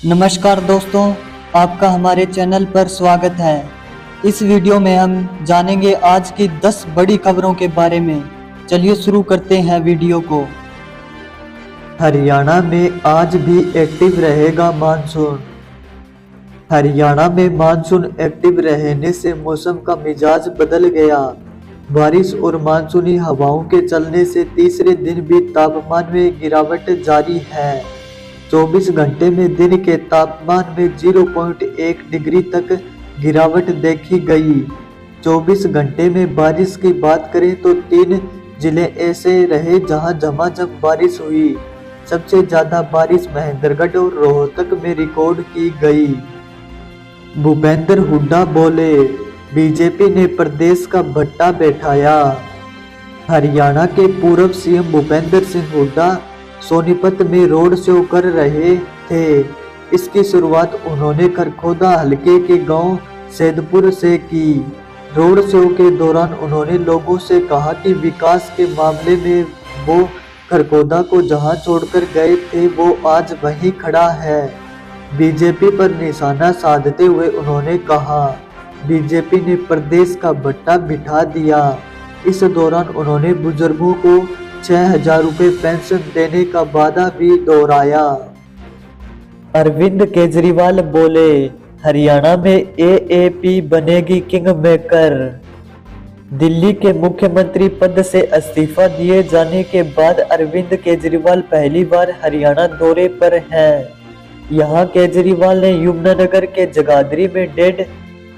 नमस्कार दोस्तों, आपका हमारे चैनल पर स्वागत है। इस वीडियो में हम जानेंगे आज की 10 बड़ी खबरों के बारे में। चलिए शुरू करते हैं वीडियो को। हरियाणा में आज भी एक्टिव रहेगा मानसून। हरियाणा में मानसून एक्टिव रहने से मौसम का मिजाज बदल गया। बारिश और मानसूनी हवाओं के चलने से तीसरे दिन भी तापमान में गिरावट जारी है। 24 घंटे में दिन के तापमान में 0.1 डिग्री तक गिरावट देखी गई। 24 घंटे में बारिश की बात करें तो 3 जिले ऐसे रहे जहां झमाझम बारिश हुई। सबसे ज्यादा बारिश महेंद्रगढ़ और रोहतक में रिकॉर्ड की गई। भूपेंद्र हुड्डा बोले, बीजेपी ने प्रदेश का भट्टा बैठाया। हरियाणा के पूर्व सीएम भूपेंद्र सिंह हुड्डा सोनीपत में रोड शो कर रहे थे। इसकी शुरुआत उन्होंने खरखोदा हलके के गांव सैदपुर से की। रोड शो के दौरान उन्होंने लोगों से कहा कि विकास के मामले में वो खरखोदा को जहां छोड़कर गए थे वो आज वहीं खड़ा है। बीजेपी पर निशाना साधते हुए उन्होंने कहा, बीजेपी ने प्रदेश का भट्टा बिठा दिया। इस दौरान उन्होंने बुजुर्गों को 6,000 रुपये पेंशन देने का वादा भी दोहराया। अरविंद केजरीवाल बोले, हरियाणा में एएपी बनेगी किंग मेकर। दिल्ली के मुख्यमंत्री पद से इस्तीफा दिए जाने के बाद अरविंद केजरीवाल पहली बार हरियाणा दौरे पर हैं। यहां केजरीवाल ने यमुनानगर के जगाधरी में 1.5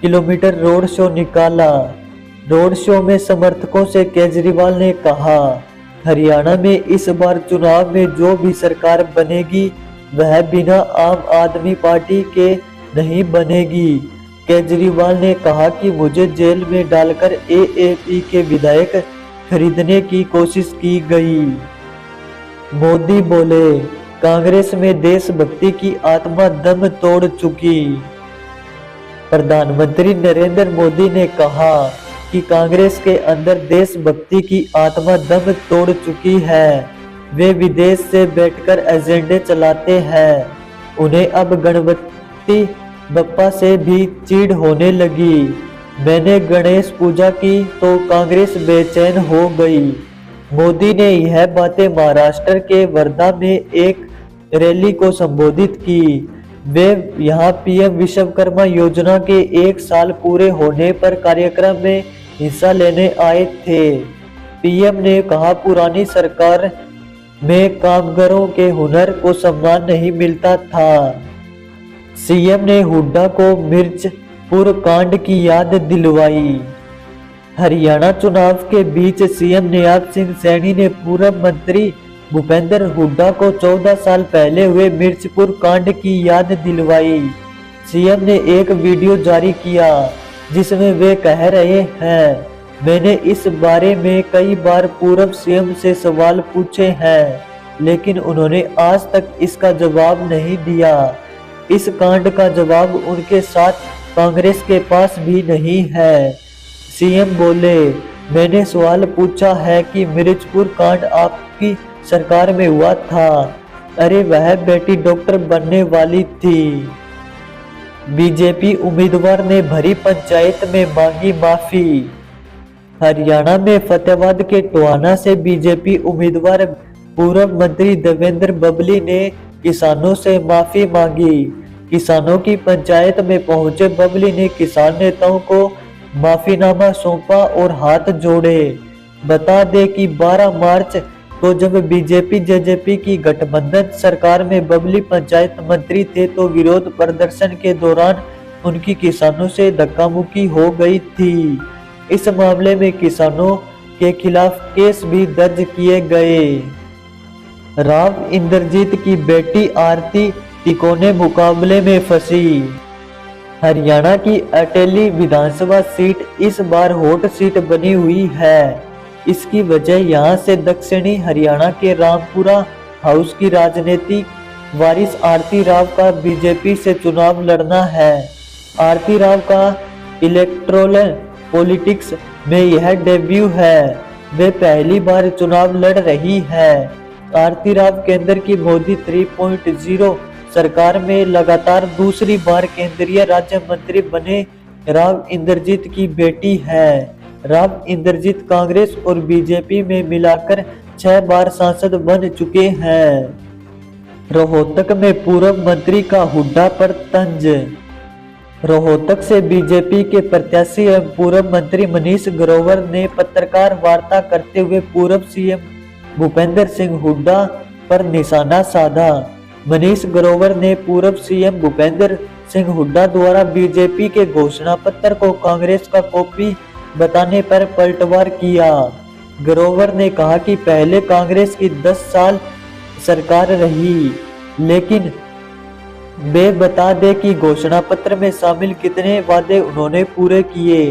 किलोमीटर रोड शो निकाला। रोड शो में समर्थकों से केजरीवाल ने कहा, हरियाणा में इस बार चुनाव में जो भी सरकार बनेगी वह बिना आम आदमी पार्टी के नहीं बनेगी। केजरीवाल ने कहा कि मुझे जेल में डालकर एएपी के विधायक खरीदने की कोशिश की गई। मोदी बोले, कांग्रेस में देशभक्ति की आत्मा दम तोड़ चुकी। प्रधानमंत्री नरेंद्र मोदी ने कहा कि कांग्रेस के अंदर देशभक्ति की आत्मा दम तोड़ चुकी है। वे विदेश से बैठकर एजेंडे चलाते हैं। उन्हें अब गणपति बप्पा से भी चिढ़ होने लगी। मैंने गणेश पूजा की तो कांग्रेस बेचैन हो गई। मोदी ने यह बातें महाराष्ट्र के वर्धा में एक रैली को संबोधित की। वे यहां पीएम विश्वकर्मा योजना के 1 साल पूरे होने पर कार्यक्रम में हिस्सा लेने आए थे। पीएम ने कहा, पुरानी सरकार में कामगारों के हुनर को सम्मान नहीं मिलता था। सीएम ने हुड्डा को मिर्चपुर कांड की याद दिलवाई। हरियाणा चुनाव के बीच सीएम नियाज सिंह सैनी ने पूर्व मंत्री भूपेंद्र हुड्डा को 14 साल पहले हुए मिर्चपुर कांड की याद दिलवाई। सीएम ने एक वीडियो जारी किया जिसमें वे कह रहे हैं, मैंने इस बारे में कई बार पूर्व सीएम से सवाल पूछे हैं, लेकिन उन्होंने आज तक इसका जवाब नहीं दिया। इस कांड का जवाब उनके साथ कांग्रेस के पास भी नहीं है। सीएम बोले, मैंने सवाल पूछा है कि मिर्चपुर कांड आपकी सरकार में हुआ था। अरे वह बेटी डॉक्टर बनने वाली थी। बीजेपी उम्मीदवार ने भरी पंचायत में मांगी माफी। हरियाणा में फतेहाबाद के टोहाना से बीजेपी उम्मीदवार पूर्व मंत्री देवेंद्र बबली ने किसानों से माफी मांगी। किसानों की पंचायत में पहुंचे बबली ने किसान नेताओं को माफीनामा सौंपा और हाथ जोड़े। बता दें कि 12 मार्च को जब बीजेपी जेजेपी की गठबंधन सरकार में बबली पंचायत मंत्री थे तो विरोध प्रदर्शन के दौरान उनकी किसानों से धक्का मुक्की हो गई थी। इस मामले में किसानों के खिलाफ केस भी दर्ज किए गए। राव इंद्रजीत की बेटी आरती तिकोने मुकाबले में फंसी। हरियाणा की अटेली विधानसभा सीट इस बार हॉट सीट बनी हुई है। इसकी वजह यहां से दक्षिणी हरियाणा के रामपुरा हाउस की राजनीतिक वारिस आरती राव का बीजेपी से चुनाव लड़ना है। आरती राव का इलेक्टोरल पॉलिटिक्स में यह डेब्यू है। वे पहली बार चुनाव लड़ रही है। आरती राव केंद्र की मोदी 3.0 सरकार में लगातार दूसरी बार केंद्रीय राज्य मंत्री बने राव इंद्रजीत की बेटी है। राव इंद्रजीत कांग्रेस और बीजेपी में मिलाकर 6 बार सांसद बन चुके हैं। रोहतक में पूर्व मंत्री का हुड्डा पर तंज। रोहतक से बीजेपी के प्रत्याशी एवं पूर्व मंत्री मनीष ग्रोवर ने पत्रकार वार्ता करते हुए पूर्व सीएम भूपेंद्र सिंह हुड्डा पर निशाना साधा। मनीष ग्रोवर ने पूर्व सीएम भूपेंद्र सिंह हुड्डा द्वारा बीजेपी के घोषणा पत्र को कांग्रेस का कॉपी बताने पर पलटवार किया। ग्रोवर ने कहा कि पहले कांग्रेस की 10 साल सरकार रही, लेकिन वे बता दे कि घोषणा पत्र में शामिल कितने वादे उन्होंने पूरे किए।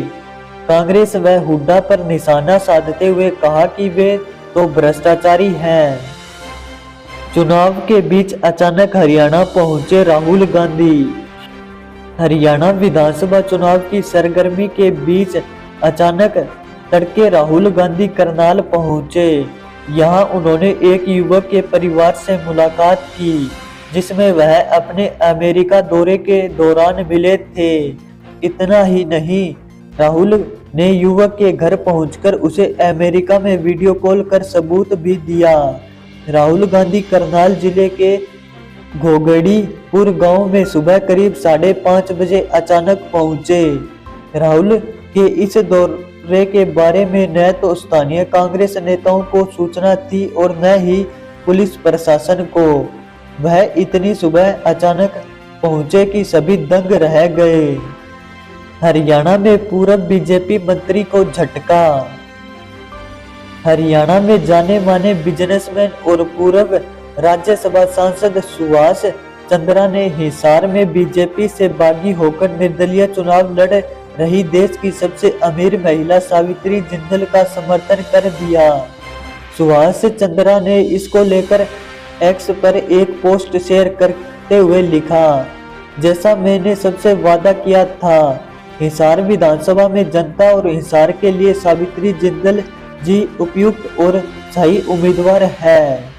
कांग्रेस व हुड्डा पर निशाना साधते हुए कहा कि वे तो भ्रष्टाचारी हैं। चुनाव के बीच अचानक हरियाणा पहुंचे राहुल गांधी। हरियाणा विधानसभा चुनाव की सरगर्मी के बीच अचानक तड़के राहुल गांधी करनाल पहुंचे। यहां उन्होंने एक युवक के परिवार से मुलाकात की, जिसमें वह अपने अमेरिका दौरे के दौरान मिले थे। इतना ही नहीं, राहुल ने युवक के घर पहुंचकर उसे अमेरिका में वीडियो कॉल कर सबूत भी दिया। राहुल गांधी करनाल जिले के घोगड़ीपुर गांव में सुबह करीब 5:30 बजे अचानक पहुंचे। राहुल के इस दौरे के बारे में न तो स्थानीय कांग्रेस नेताओं को सूचना थी और न ही पुलिस प्रशासन को। वह इतनी सुबह अचानक पहुंचे कि सभी दंग रह गए। हरियाणा में पूर्व बीजेपी मंत्री को झटका। हरियाणा में जाने माने बिजनेसमैन और पूर्व राज्यसभा सांसद सुभाष चंद्रा ने हिसार में बीजेपी से बागी होकर निर्दलीय चुनाव लड़ रही देश की सबसे अमीर महिला सावित्री जिंदल का समर्थन कर दिया। सुभाष चंद्रा ने इसको लेकर एक्स पर एक पोस्ट शेयर करते हुए लिखा, जैसा मैंने सबसे वादा किया था, हिसार विधानसभा में जनता और हिसार के लिए सावित्री जिंदल जी उपयुक्त और सही उम्मीदवार है।